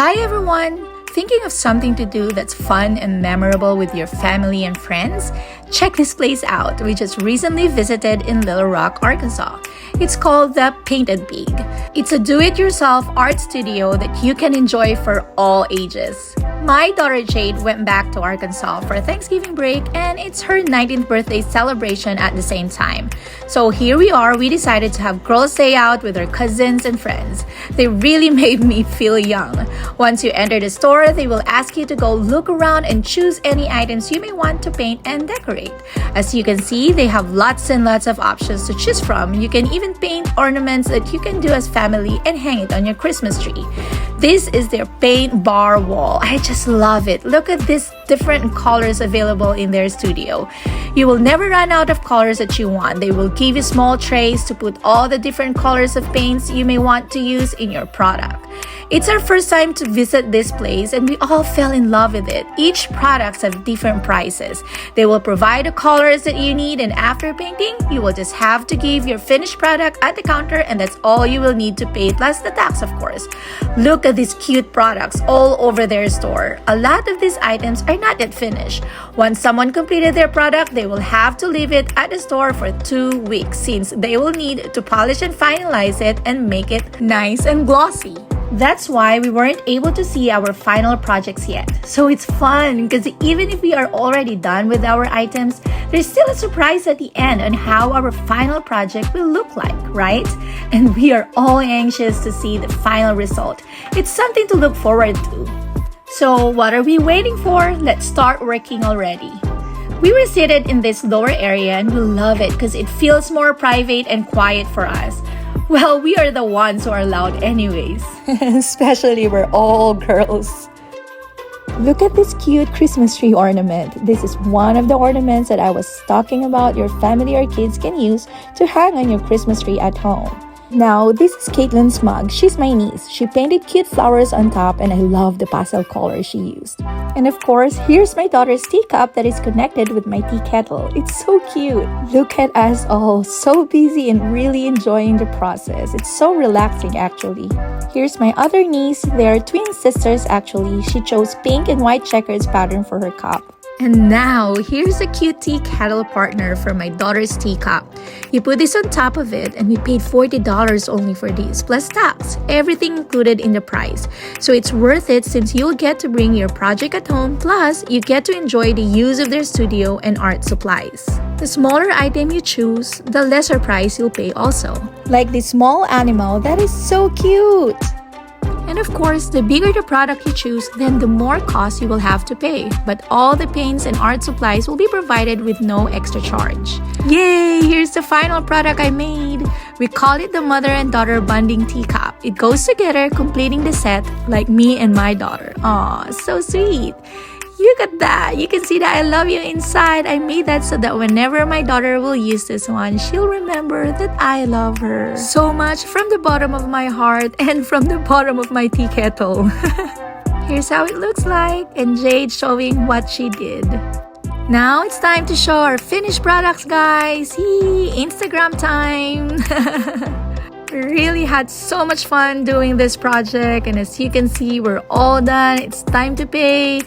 Hi everyone! Thinking of something to do that's fun and memorable with your family and friends? Check this place out. We just recently visited in Little Rock, Arkansas. It's called the Painted Pig. It's a do-it-yourself art studio that you can enjoy for all ages. My daughter Jade went back to Arkansas for Thanksgiving break, and it's her 19th birthday celebration at the same time. So here we are, we decided to have girls' day out with our cousins and friends. They really made me feel young. Once you enter the store, they will ask you to go look around and choose any items you may want to paint and decorate. As you can see, they have lots and lots of options to choose from. You can even paint ornaments that you can do as family and hang it on your Christmas tree. This is their paint bar wall. I just love it. Look at these different colors available in their studio. You will never run out of colors that you want. They will give you small trays to put all the different colors of paints you may want to use in your product. It's our first time to visit this place and we all fell in love with it. Each products have different prices. They will provide the colors that you need, and after painting, you will just have to give your finished product at the counter, and that's all you will need to pay, plus the tax, of course. Look at these cute products all over their store. A lot of these items are not yet finished. Once someone completed their product, they will have to leave it at the store for 2 weeks, since they will need to polish and finalize it and make it nice and glossy. That's why we weren't able to see our final projects yet. So it's fun because even if we are already done with our items, there's still a surprise at the end on how our final project will look like, right? And we are all anxious to see the final result. It's something to look forward to. So what are we waiting for? Let's start working already. We were seated in this lower area and we love it because it feels more private and quiet for us. Well, we are the ones who are loud anyways. Especially we're all girls. Look at this cute Christmas tree ornament. This is one of the ornaments that I was talking about your family or kids can use to hang on your Christmas tree at home. Now, this is Caitlin's mug. She's my niece. She painted cute flowers on top and I love the pastel color she used. And of course, here's my daughter's teacup that is connected with my tea kettle. It's so cute. Look at us all, so busy and really enjoying the process. It's so relaxing actually. Here's my other niece. They are twin sisters actually. She chose pink and white checkers pattern for her cup. And now, here's a cute tea kettle partner for my daughter's teacup. You put this on top of it and we paid $40 only for this, plus tax, everything included in the price. So it's worth it since you'll get to bring your project at home, plus you get to enjoy the use of their studio and art supplies. The smaller item you choose, the lesser price you'll pay also. Like this small animal that is so cute! And of course, the bigger the product you choose, then the more cost you will have to pay. But all the paints and art supplies will be provided with no extra charge. Yay! Here's the final product I made. We call it the mother and daughter bonding teacup. It goes together, completing the set like me and my daughter. Aw, so sweet! Look at that! You can see that I love you inside. I made that so that whenever my daughter will use this one, she'll remember that I love her so much from the bottom of my heart and from the bottom of my tea kettle. Here's how it looks like, and Jade showing what she did. Now it's time to show our finished products, guys. Yee, Instagram time! Really had so much fun doing this project, and as you can see, we're all done. It's time to pay.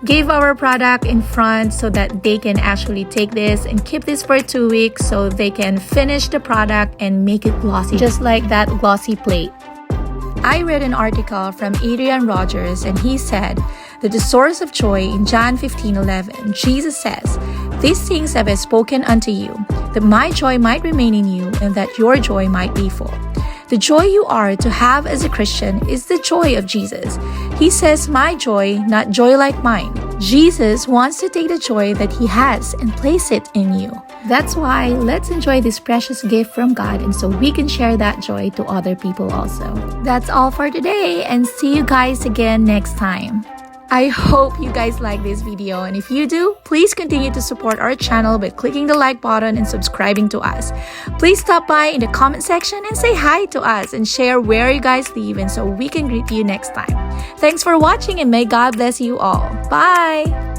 Give our product in front so that they can actually take this and keep this for 2 weeks so they can finish the product and make it glossy, just like that glossy plate. I read an article from Adrian Rogers and he said that the source of joy in John 15:11, Jesus says, "These things have I spoken unto you, that my joy might remain in you and that your joy might be full." The joy you are to have as a Christian is the joy of Jesus. He says, "My joy, not joy like mine." Jesus wants to take the joy that He has and place it in you. That's why let's enjoy this precious gift from God, and so we can share that joy to other people also. That's all for today, and see you guys again next time. I hope you guys like this video, and if you do, please continue to support our channel by clicking the like button and subscribing to us. Please stop by in the comment section and say hi to us and share where you guys live, and so we can greet you next time. Thanks for watching and may God bless you all. Bye!